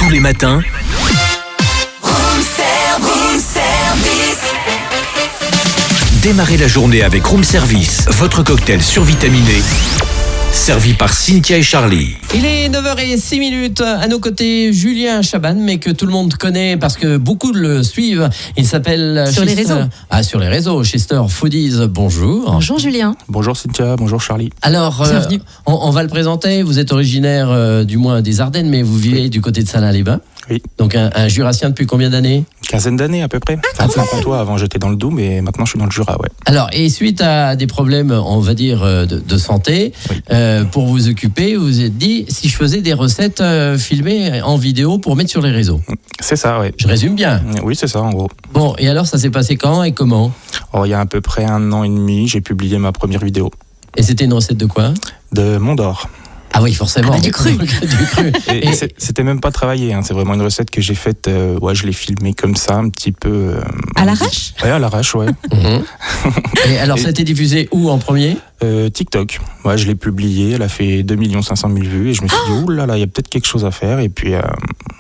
Tous les matins, démarrez la journée avec Room Service, votre cocktail survitaminé, servi par Cynthia et Charlie. Il est 9h06, à nos côtés Julien Chaban, mais que tout le monde connaît parce que beaucoup le suivent. Il s'appelle... Sur les réseaux. Sur les réseaux, Chester Foodies, bonjour. Bonjour Julien. Bonjour Cynthia, bonjour Charlie. Alors, on va le présenter, vous êtes originaire du moins des Ardennes, mais vous vivez du côté de Salins-les-Bains. Oui. Donc un Jurassien depuis combien d'années ? Quinzaine d'années à peu près. Saint-Comtois, avant j'étais dans le Doubs, mais maintenant je suis dans le Jura, ouais. Alors, et suite à des problèmes, on va dire, de santé, pour vous occuper, vous vous êtes dit, si je faisais des recettes filmées en vidéo pour mettre sur les réseaux. C'est ça, ouais. Je résume bien. Oui, c'est ça en gros. Bon, et alors ça s'est passé quand et comment ? Il y a à peu près 1 an et demi, j'ai publié ma première vidéo. Et c'était une recette de quoi ? De Mont d'Or. Ah oui, forcément. Du cru. Du cru. Et c'était même pas travaillé, hein. C'est vraiment une recette que j'ai faite, je l'ai filmée comme ça, un petit peu... À l'arrache ? Ouais, à l'arrache, ouais. Et alors, ça a été diffusé où en premier ? TikTok. Ouais, je l'ai publiée, elle a fait 2 500 000 vues et je me suis dit, oulala, il y a peut-être quelque chose à faire. Et puis,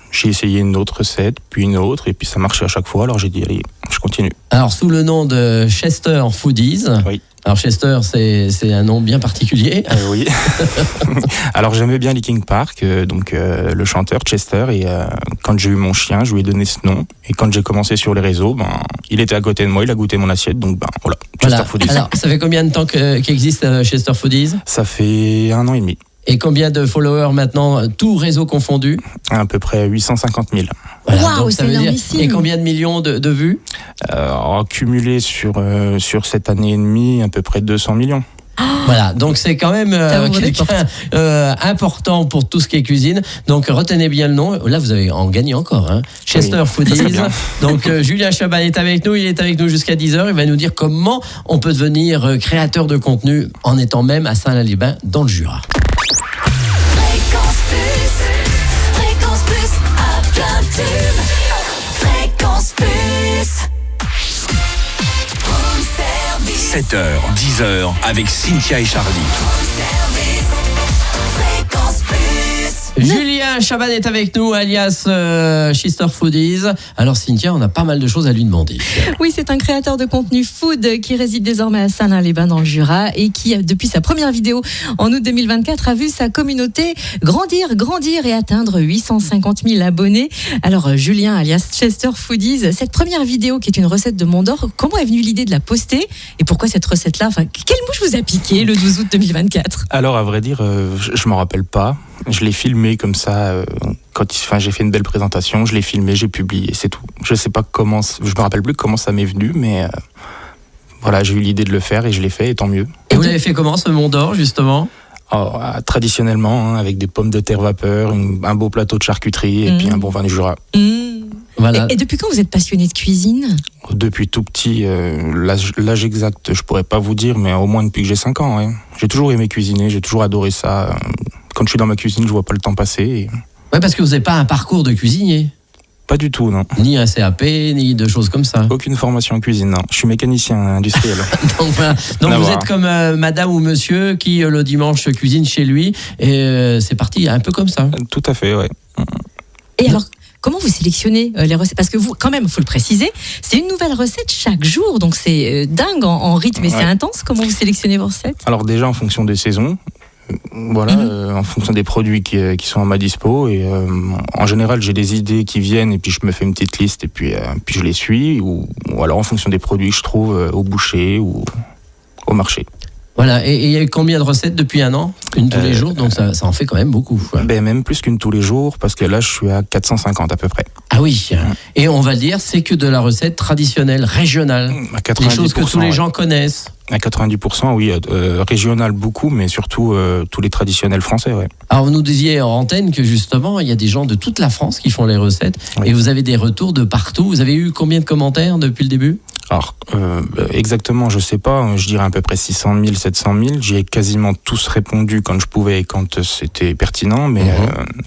j'ai essayé une autre recette, puis une autre, et puis ça marchait à chaque fois. Alors j'ai dit, allez, je continue. Alors, sous le nom de Chester Foodies. Oui. Alors, Chester, c'est un nom bien particulier. Oui. Alors, j'aimais bien Linkin Park, le chanteur Chester, et quand j'ai eu mon chien, je lui ai donné ce nom. Et quand j'ai commencé sur les réseaux, il était à côté de moi, il a goûté mon assiette, donc voilà, Chester Foodies. Alors, ça fait combien de temps qu'existe Chester Foodies ? Ça fait 1 an et demi. Et combien de followers maintenant, tout réseau confondu ? À peu près 850 000. Voilà, Waouh, donc c'est énormissime. Et combien de millions de vues ? Cumulé sur cette année et demie, à peu près 200 millions. Voilà, donc c'est quand même quelqu'un important pour tout ce qui est cuisine. Donc retenez bien le nom. Là, vous avez en gagné encore. Hein. Chester Foodies. Donc Julien Chaban est avec nous. Il est avec nous jusqu'à 10h. Il va nous dire comment on peut devenir créateur de contenu en étant même à Salins-les-Bains dans le Jura. Fréquence Plus, à plein tube. Fréquence Plus. Home Service. 7h, 10h, avec Cynthia et Charlie. Home Service. Fréquence Plus. Julien Chaban est avec nous, alias Chester Foodies. Alors Cynthia, on a pas mal de choses à lui demander. Oui, c'est un créateur de contenu food qui réside désormais à Salins-les-Bains dans le Jura et qui, depuis sa première vidéo en août 2024, a vu sa communauté grandir et atteindre 850 000 abonnés. Alors Julien, alias Chester Foodies, cette première vidéo qui est une recette de Mont d'Or, comment est venue l'idée de la poster et pourquoi cette recette-là, quelle mouche vous a piqué le 12 août 2024 ? Alors à vrai dire, je m'en rappelle pas. Je l'ai filmé comme ça, j'ai fait une belle présentation, je l'ai filmé, j'ai publié, c'est tout. Je sais pas comment, je me rappelle plus comment ça m'est venu, mais voilà, j'ai eu l'idée de le faire et je l'ai fait, et tant mieux. Et vous l'avez fait comment ce Mont d'Or justement ? Traditionnellement, avec des pommes de terre vapeur, un beau plateau de charcuterie et puis un bon vin du Jura. Voilà. Et depuis quand vous êtes passionné de cuisine ? Depuis tout petit, l'âge exact, je pourrais pas vous dire, mais au moins depuis que j'ai 5 ans. Ouais. J'ai toujours aimé cuisiner, j'ai toujours adoré ça. Quand je suis dans ma cuisine, je vois pas le temps passer. Ouais, parce que vous n'avez pas un parcours de cuisinier. Pas du tout, non. Ni un CAP, ni de choses comme ça. Aucune formation en cuisine, non. Je suis mécanicien industriel. Donc, voilà. Donc vous êtes comme madame ou monsieur qui le dimanche cuisine chez lui et c'est parti un peu comme ça. Tout à fait, ouais. Et alors, comment vous sélectionnez les recettes ? Parce que vous, quand même, il faut le préciser, c'est une nouvelle recette chaque jour, donc c'est dingue en rythme et c'est intense. Comment vous sélectionnez vos recettes ? Alors déjà en fonction des saisons, en fonction des produits qui sont à ma dispo, et en général j'ai des idées qui viennent et puis je me fais une petite liste et puis je les suis, ou alors en fonction des produits que je trouve au boucher ou au marché. Voilà, et il y a eu combien de recettes depuis 1 an ? Une tous les jours, donc ça en fait quand même beaucoup. Quoi. Même plus qu'une tous les jours, parce que là je suis à 450 à peu près. Ah oui, et on va le dire, c'est que de la recette traditionnelle, régionale, À 90%, les choses que tous les gens connaissent. À 90%, oui, régional beaucoup, mais surtout tous les traditionnels français, ouais. Alors vous nous disiez en antenne que justement, il y a des gens de toute la France qui font les recettes, et vous avez des retours de partout. Vous avez eu combien de commentaires depuis le début ? Alors, exactement, je sais pas, je dirais à peu près 600 000, 700 000. J'y ai quasiment tous répondu quand je pouvais et quand c'était pertinent, mais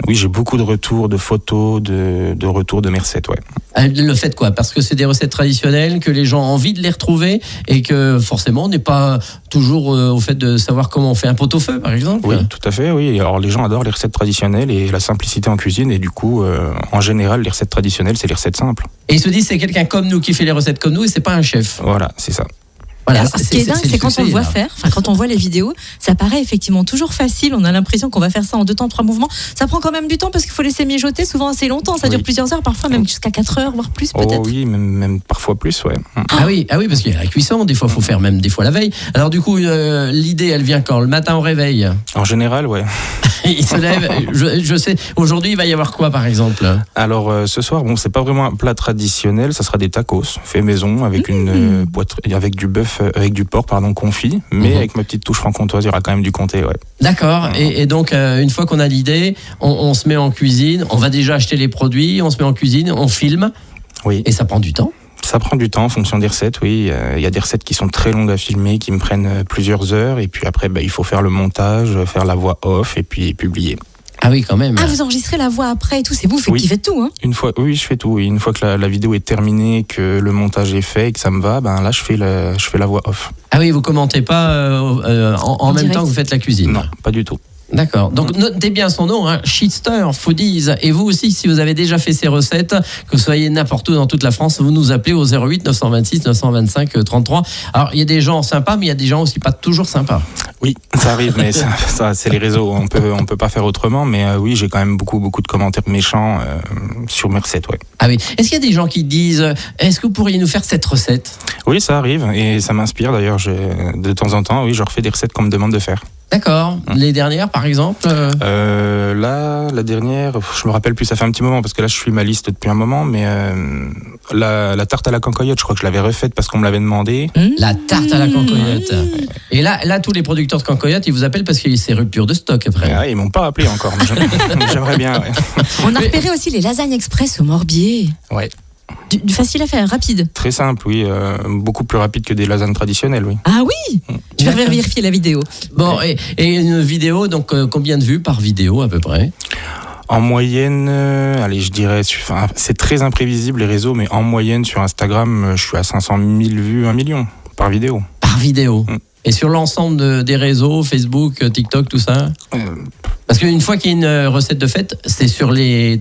oui, j'ai beaucoup de retours, de photos, de retours de mes recettes, ouais. Le fait quoi? Parce que c'est des recettes traditionnelles, que les gens ont envie de les retrouver et que forcément on n'est pas toujours au fait de savoir comment on fait un pot-au-feu, par exemple. Oui, tout à fait, oui. Alors les gens adorent les recettes traditionnelles et la simplicité en cuisine, et du coup, en général, les recettes traditionnelles, c'est les recettes simples. Et ils se disent c'est quelqu'un comme nous qui fait les recettes comme nous et c'est pas un chef. Voilà, c'est ça. Voilà, Alors, ce qui est dingue, c'est quand on le voit là. faire, quand on voit les vidéos, ça paraît effectivement toujours facile. On a l'impression qu'on va faire ça en 2 temps, 3 mouvements. Ça prend quand même du temps parce qu'il faut laisser mijoter souvent assez longtemps. Ça dure plusieurs heures, parfois même jusqu'à 4 heures, voire plus peut-être. Oh oui, même parfois plus, ouais. Ah oui, parce qu'il y a la cuisson, des fois il faut faire même des fois la veille. Alors du coup, l'idée elle vient quand? Le matin au réveil. En général, ouais. Il se lève, je sais, aujourd'hui il va y avoir quoi par exemple? Alors ce soir, bon, c'est pas vraiment un plat traditionnel, ça sera des tacos fait maison avec une avec du bœuf, avec du porc confit, mais avec ma petite touche franc-comtoise, il y aura quand même du comté, ouais. D'accord. Et donc une fois qu'on a l'idée, on se met en cuisine, on va déjà acheter les produits, on se met en cuisine, on filme. Oui. Et ça prend du temps. Ça prend du temps en fonction des recettes, oui. Il y a des recettes qui sont très longues à filmer, qui me prennent plusieurs heures, et puis après, il faut faire le montage, faire la voix off, et puis publier. Ah oui, quand même. Ah, vous enregistrez la voix après et tout, c'est vous qui faites tout, hein? Oui, je fais tout. Oui. Une fois que la vidéo est terminée, que le montage est fait et que ça me va, là, je fais la voix off. Ah oui, vous commentez pas en même direct. temps que vous faites la cuisine. Non, pas du tout. D'accord. Donc notez bien son nom, Chester Foodies. Et vous aussi, si vous avez déjà fait ces recettes, que vous soyez n'importe où dans toute la France, vous nous appelez au 08 926 925 33. Alors il y a des gens sympas, mais il y a des gens aussi pas toujours sympas. Oui, ça arrive, mais ça c'est les réseaux. On peut pas faire autrement. Mais oui, j'ai quand même beaucoup de commentaires méchants sur mes recettes, ouais. Ah oui. Est-ce qu'il y a des gens qui disent, est-ce que vous pourriez nous faire cette recette? Oui, ça arrive et ça m'inspire d'ailleurs. De temps en temps, oui, je refais des recettes qu'on me demande de faire. D'accord. Les dernières, par exemple Là, la dernière, je me rappelle plus, ça fait un petit moment parce que là, je suis ma liste depuis un moment, mais la tarte à la cancoyote, je crois que je l'avais refaite parce qu'on me l'avait demandé. La tarte à la cancoyote. Et là, tous les producteurs de cancoyote, ils vous appellent parce que c'est rupture de stock après. Ah, ils m'ont pas appelé encore, mais j'aimerais bien. Ouais. On a repéré aussi les lasagnes express au Morbier. Ouais. Du facile à faire, rapide. Très simple, oui. Beaucoup plus rapide que des lasagnes traditionnelles, oui. Ah oui. Je vais vérifier la vidéo. Bon, et une vidéo, donc combien de vues par vidéo à peu près? En moyenne, allez, je dirais, c'est très imprévisible les réseaux, mais en moyenne sur Instagram, je suis à 500 000 vues, 1 million par vidéo. Par vidéo. Et sur l'ensemble des réseaux, Facebook, TikTok, tout ça? Parce qu'une fois qu'il y a une recette de fête, c'est sur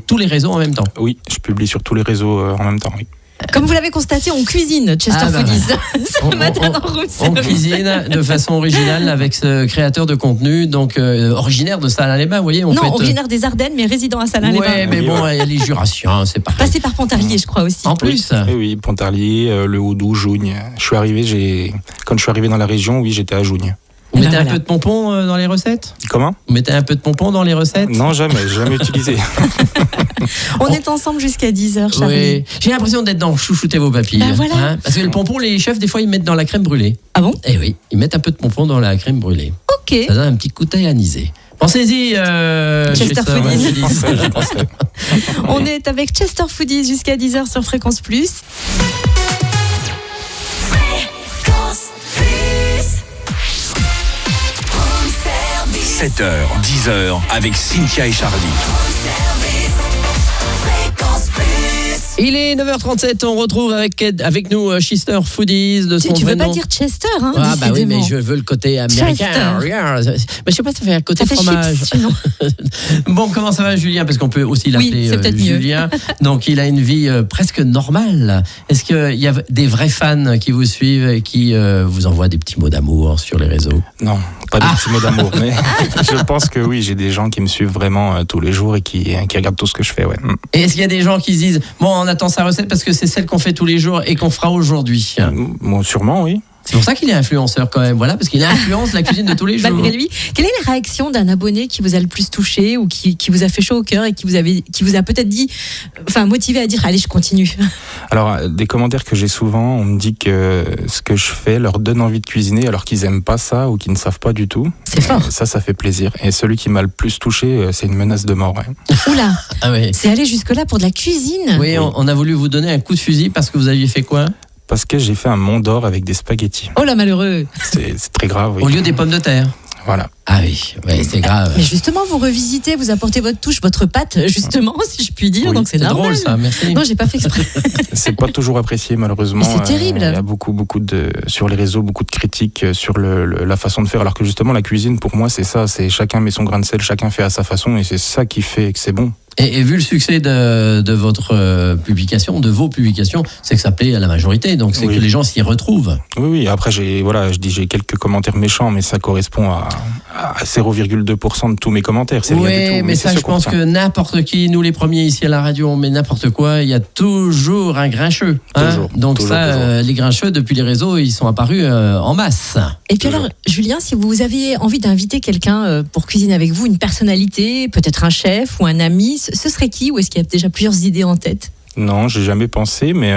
tous les réseaux en même temps. Oui, je publie sur tous les réseaux en même temps, oui. Comme vous l'avez constaté, on cuisine Chester Foodies ce matin dans Room On Service. cuisine de façon originale avec ce créateur de contenu, donc originaire de Salins-les-Bains, vous voyez. Non, originaire des Ardennes, mais résident à Salins-les-Bains. Ouais, mais bon, il y a les Jurassiens, c'est pareil. Passé par Pontarlier, je crois aussi. En plus. Oui, Pontarlier, le Houdou, Jougne. Quand je suis arrivé dans la région, oui, j'étais à Jougne. Vous mettez voilà. un peu de pompon dans les recettes? Comment? Vous mettez un peu de pompon dans les recettes? Non, jamais utilisé. On est ensemble jusqu'à 10h, Charlie. Oui. J'ai l'impression d'être dans Chouchouter vos papilles. Bah voilà. Parce que le pompon, les chefs, des fois, ils mettent dans la crème brûlée. Ah bon? Eh oui, ils mettent un peu de pompon dans la crème brûlée. Ok. Ça donne un petit coup à anisé. Pensez-y, Chester Foodies. Je penserais. On est avec Chester Foodies jusqu'à 10h sur Fréquence Plus. Fréquence Plus. Room Service. 7h, 10h avec Cynthia et Charlie. Room Service. Fréquence Plus. Il est 9h37, on retrouve avec nous Chester Foodies de son Tu vrai veux pas nom. dire Chester, hein? Ah bah oui, mais décidément. je veux le côté américain. Mais je sais pas, ça fait un côté Ça fait fromage. chips, sinon. Bon, comment ça va Julien? Parce qu'on peut aussi l'appeler c'est peut-être mieux. Julien. Donc il a une vie presque normale. Est-ce qu'il y a des vrais fans qui vous suivent et qui vous envoient des petits mots d'amour sur les réseaux? Non, pas des petits mots d'amour, mais je pense que oui, j'ai des gens qui me suivent vraiment tous les jours et qui regardent tout ce que je fais, ouais. Et est-ce qu'il y a des gens qui se disent bon, on attend sa recette parce que c'est celle qu'on fait tous les jours et qu'on fera aujourd'hui? Bon, sûrement, oui. C'est pour ça qu'il est influenceur quand même, voilà, parce qu'il influence la cuisine de tous les jours. Malgré lui, quelle est la réaction d'un abonné qui vous a le plus touché ou qui vous a fait chaud au cœur et qui vous a peut-être dit, motivé à dire allez, je continue? Alors, des commentaires que j'ai souvent, on me dit que ce que je fais leur donne envie de cuisiner alors qu'ils aiment pas ça ou qu'ils ne savent pas du tout. C'est fort. Ça fait plaisir. Et celui qui m'a le plus touché, c'est une menace de mort. Ouais. Oula, Ah oui. c'est aller jusque-là pour de la cuisine. Oui, on a voulu vous donner un coup de fusil parce que vous aviez fait quoi? Parce que j'ai fait un Mont d'Or avec des spaghettis. Oh là, malheureux. C'est très grave, oui. Au lieu des pommes de terre. Voilà. Ah oui, ouais, c'est grave. Mais justement, vous revisitez, vous apportez votre touche, votre patte, justement, si je puis dire. Oui, donc c'est normal. drôle ça, merci. Non, j'ai pas fait exprès. C'est pas toujours apprécié malheureusement. Mais c'est terrible. Il y a beaucoup sur les réseaux, beaucoup de critiques sur la façon de faire. Alors que justement la cuisine pour moi c'est ça, c'est chacun met son grain de sel, chacun fait à sa façon et c'est ça qui fait que c'est bon. Et vu le succès de votre publication, de vos publications, c'est que ça plaît à la majorité, donc c'est Oui. que les gens s'y retrouvent. Oui. Après j'ai quelques commentaires méchants, mais ça correspond à 0,2% de tous mes commentaires. C'est rien du Oui, tout. mais c'est ça, ce je qu'on pense retient. que n'importe qui, nous les premiers ici à la radio, on met n'importe quoi, il y a toujours un grincheux. Hein. Toujours, Donc toujours, ça, toujours. les grincheux, depuis les réseaux, ils sont apparus en masse. Et puis alors, Julien, si vous aviez envie d'inviter quelqu'un pour cuisiner avec vous, une personnalité, peut-être un chef ou un ami, ce serait qui? Ou est-ce qu'il y a déjà plusieurs idées en tête? Non, j'ai jamais pensé, mais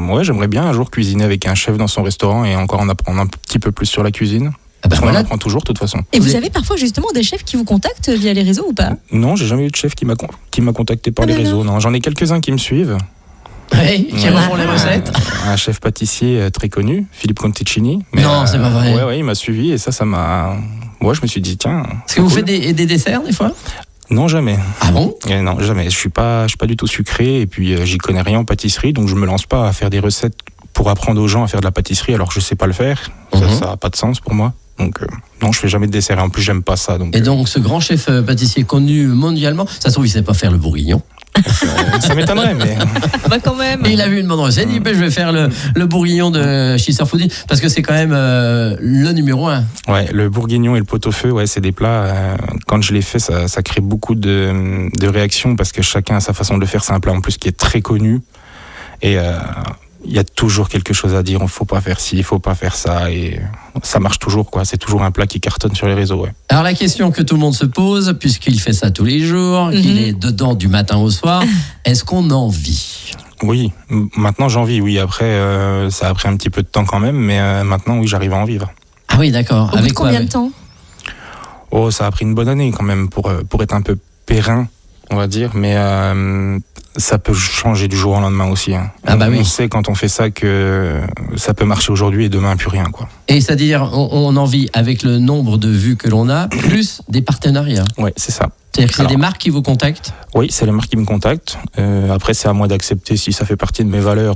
ouais, j'aimerais bien un jour cuisiner avec un chef dans son restaurant et encore en apprendre un petit peu plus sur la cuisine. Ah bah Parce qu'on voilà. en apprend toujours de toute façon. Et vous avez parfois justement des chefs qui vous contactent via les réseaux ou pas? Non, j'ai jamais eu de chef qui m'a contacté par Ah les ben réseaux. Non, j'en ai quelques-uns qui me suivent. Oui, qui Ouais. refont les recettes. Un chef pâtissier très connu, Philippe Conticini. Non, c'est pas vrai. Ouais, il m'a suivi et ça m'a. Moi, je me suis dit, tiens. Est-ce que vous faites des desserts des fois? Non, jamais. Ah bon? Non, jamais. Je suis pas du tout sucré et puis j'y connais rien en pâtisserie, donc je me lance pas à faire des recettes pour apprendre aux gens à faire de la pâtisserie alors que je sais pas le faire. Ça a pas de sens pour moi. Donc non, je fais jamais de dessert et en plus j'aime pas ça. Donc, Et donc ce grand chef pâtissier connu mondialement, ça se trouve il sait pas faire le bourguignon. ça m'étonnerait, mais Bah quand même. Et il a vu une bonne recette, il dit ben, je vais faire le bourguignon de Chister Foodie parce que c'est quand même le numéro 1. ouais, le bourguignon et le pot-au-feu, ouais, c'est des plats. Quand je les fais, ça crée beaucoup de réactions parce que chacun a sa façon de le faire. C'est un plat en plus qui est très connu et il y a toujours quelque chose à dire. Il faut pas faire ci, il faut pas faire ça et ça marche toujours quoi. C'est toujours un plat qui cartonne sur les réseaux. Ouais. Alors la question que tout le monde se pose, puisqu'il fait ça tous les jours, qu'il est dedans du matin au soir, est-ce qu'on en vit? Oui, maintenant j'en vis. Oui, après ça a pris un petit peu de temps quand même, mais maintenant oui, j'arrive à en vivre. Ah oui, d'accord. Au bout de combien de temps? Oh, ça a pris une bonne année quand même pour être un peu périn, on va dire, mais ça peut changer du jour au lendemain aussi. Hein. Ah bah oui. On sait quand on fait ça que ça peut marcher aujourd'hui et demain plus rien quoi. Et c'est-à-dire, on en vit avec le nombre de vues que l'on a, plus des partenariats. Ouais, c'est ça. C'est-à-dire que c'est Alors, des marques qui vous contactent? Oui, c'est les marques qui me contactent. Après, c'est à moi d'accepter si ça fait partie de mes valeurs.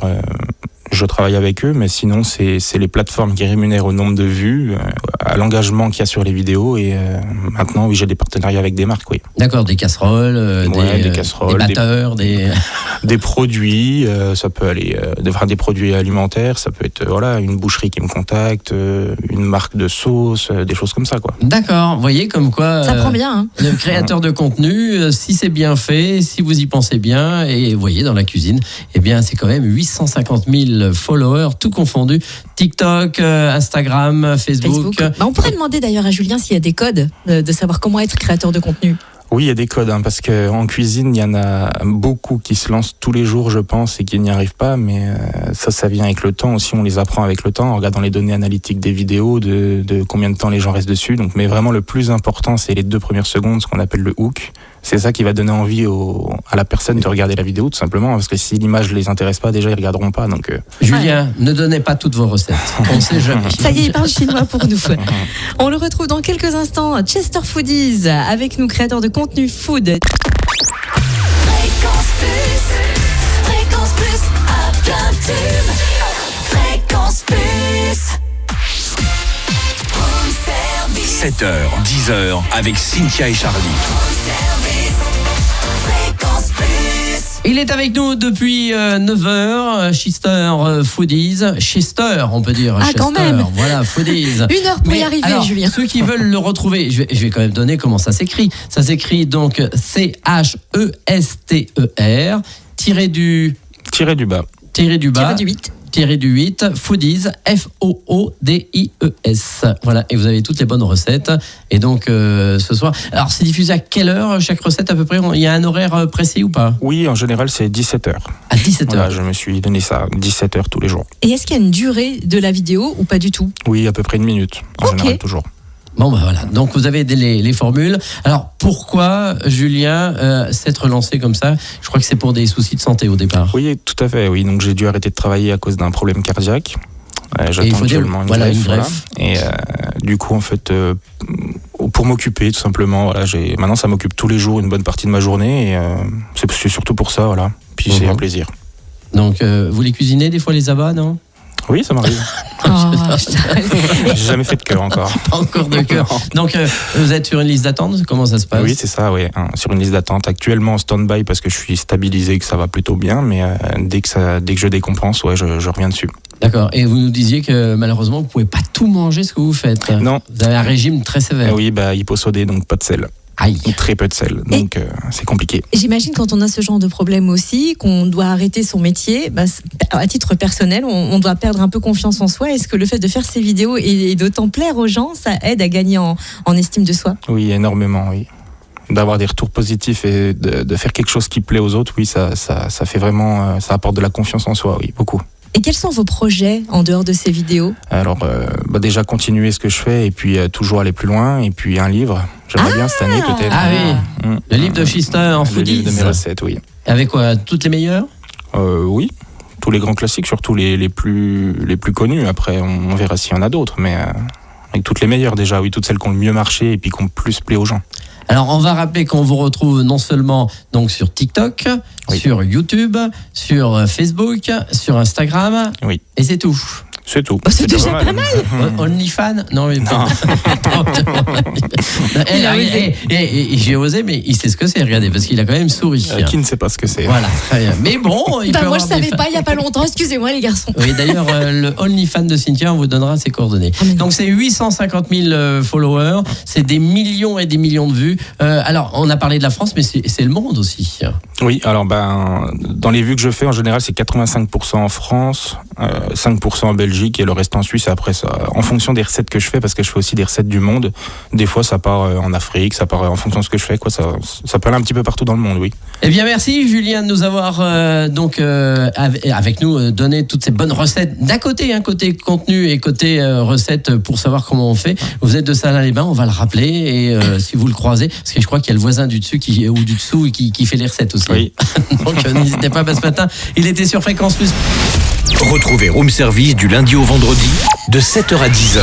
Je travaille avec eux, mais sinon, c'est les plateformes qui rémunèrent au nombre de vues, à l'engagement qu'il y a sur les vidéos. Et maintenant, oui, j'ai des partenariats avec des marques, oui. D'accord, des casseroles, Ouais, des casseroles, des batteurs, des... Des produits, ça peut aller, des produits alimentaires, ça peut être voilà une boucherie qui me contacte, une marque de sauce, des choses comme ça, quoi. D'accord, vous voyez comme quoi... Ça prend bien, hein. Le créateur de contenu, si c'est bien fait, si vous y pensez bien, et vous voyez dans la cuisine, eh bien c'est quand même 850 000 followers, tout confondu. TikTok, Instagram, Facebook. Bah, on pourrait demander d'ailleurs à Julien s'il y a des codes de savoir comment être créateur de contenu. Oui, il y a des codes, hein, parce qu'en cuisine, il y en a beaucoup qui se lancent tous les jours, je pense, et qui n'y arrivent pas, mais ça vient avec le temps aussi, on les apprend avec le temps, en regardant les données analytiques des vidéos, de combien de temps les gens restent dessus. Donc, mais vraiment, le plus important, c'est les 2 premières secondes, ce qu'on appelle le hook. C'est ça qui va donner envie à la personne de regarder la vidéo, tout simplement, parce que si l'image ne les intéresse pas, déjà, ils ne regarderont pas. Donc, Julien, ne donnez pas toutes vos recettes, on ne sait jamais. Ça y est, il parle chinois pour nous. On le retrouve dans quelques instants. Chester Foodies, avec nous, créateur de contenu food. Fréquence Plus à plein tube. Fréquence Plus. Home service. 7h, 10h avec Cynthia et Charlie. Home service. Fréquence Plus. Il est avec nous depuis 9h, Chester Foodies. Chester, on peut dire. Ah, Chester, quand même. Voilà, Foodies. 1 heure pour y arriver, alors, Julien. Ceux qui veulent le retrouver, je vais quand même donner comment ça s'écrit. Ça s'écrit donc CHESTER, tiré du bas. Tiré du 8. tiré du 8, Foodies, Foodies. Voilà, et vous avez toutes les bonnes recettes. Et donc, ce soir... Alors, c'est diffusé à quelle heure, chaque recette, à peu près? Il y a un horaire précis ou pas? Oui, en général, c'est 17h. À 17h. Voilà, je me suis donné ça, 17h tous les jours. Et est-ce qu'il y a une durée de la vidéo ou pas du tout? Oui, à peu près 1 minute, en Ok. général, toujours. Bon, ben voilà. Donc, vous avez les formules. Alors, pourquoi, Julien, s'être lancé comme ça? Je crois que c'est pour des soucis de santé au départ. Oui, tout à fait, oui. Donc j'ai dû arrêter de travailler à cause d'un problème cardiaque. Et il J'attends faut dire, actuellement une voilà, greffe. une greffe. Et du coup, en fait, Pour m'occuper tout simplement. Voilà, maintenant ça m'occupe tous les jours une bonne partie de ma journée et c'est surtout pour ça. Voilà. Puis c'est un plaisir. Donc vous les cuisinez des fois les abats, non? Oui, ça m'arrive. J'ai jamais fait de cœur encore. Pas encore de cœur. Donc vous êtes sur une liste d'attente, comment ça se passe? Oui, c'est ça, oui. Sur une liste d'attente. Actuellement en stand-by parce que je suis stabilisé, que ça va plutôt bien, mais dès que je décompense, ouais, je reviens dessus. D'accord. Et vous nous disiez que malheureusement vous pouvez pas tout manger ce que vous faites. Non. Vous avez un régime très sévère. Oui, hyposodé, donc pas de sel. Aïe. Ou très peu de sel, donc c'est compliqué. J'imagine quand on a ce genre de problème aussi, qu'on doit arrêter son métier, à titre personnel, on doit perdre un peu confiance en soi. Est-ce que le fait de faire ces vidéos et d'autant plaire aux gens, ça aide à gagner en estime de soi? Oui, énormément, oui. D'avoir des retours positifs et de faire quelque chose qui plaît aux autres, oui, ça fait vraiment, ça apporte de la confiance en soi, oui, beaucoup. Et quels sont vos projets en dehors de ces vidéos? Alors, déjà continuer ce que je fais et puis toujours aller plus loin. Et puis un livre, j'aimerais bien cette année peut-être. Ah oui, le livre de Schister en foodies. Le livre de mes recettes, oui. Avec quoi? Toutes les meilleures? Oui, tous les grands classiques, surtout les plus connus. Après, on verra s'il y en a d'autres, mais avec toutes les meilleures déjà, oui, toutes celles qui ont le mieux marché et puis qui ont plus plu aux gens. Alors, on va rappeler qu'on vous retrouve non seulement donc sur TikTok, sur YouTube, sur Facebook, sur Instagram. Oui. Et c'est tout. C'est tout. C'est déjà pas mal. OnlyFans? Non, mais non. J'ai osé, mais il sait ce que c'est. Regardez, parce qu'il a quand même souri. Qui ne sait pas ce que c'est? Voilà, très bien. Mais bon, moi je savais pas il y a pas longtemps. Excusez-moi les garçons. Oui, d'ailleurs, le OnlyFans de Cynthia, on vous donnera ses coordonnées. Donc c'est 850 000 followers, c'est des millions et des millions de vues. Alors, on a parlé de la France, mais c'est le monde aussi. Oui, alors dans les vues que je fais, en général, c'est 85% en France, 5% en Belgique et le reste en Suisse. Et après, ça, en fonction des recettes que je fais, parce que je fais aussi des recettes du monde, des fois ça part en Afrique, ça part en fonction de ce que je fais, quoi. Ça peut aller un petit peu partout dans le monde, oui. Eh bien, merci Julien de nous avoir avec nous donné toutes ces bonnes recettes. D'un côté, côté contenu et côté recettes pour savoir comment on fait. Vous êtes de Salins-les-Bains, on va le rappeler, et si vous le croisez, parce que je crois qu'il y a le voisin du dessus ou du dessous qui fait les recettes aussi. Oui. Donc n'hésitez pas, ce matin, il était sur Fréquence Plus. Retrouvez Room Service du lundi au vendredi de 7h à 10h.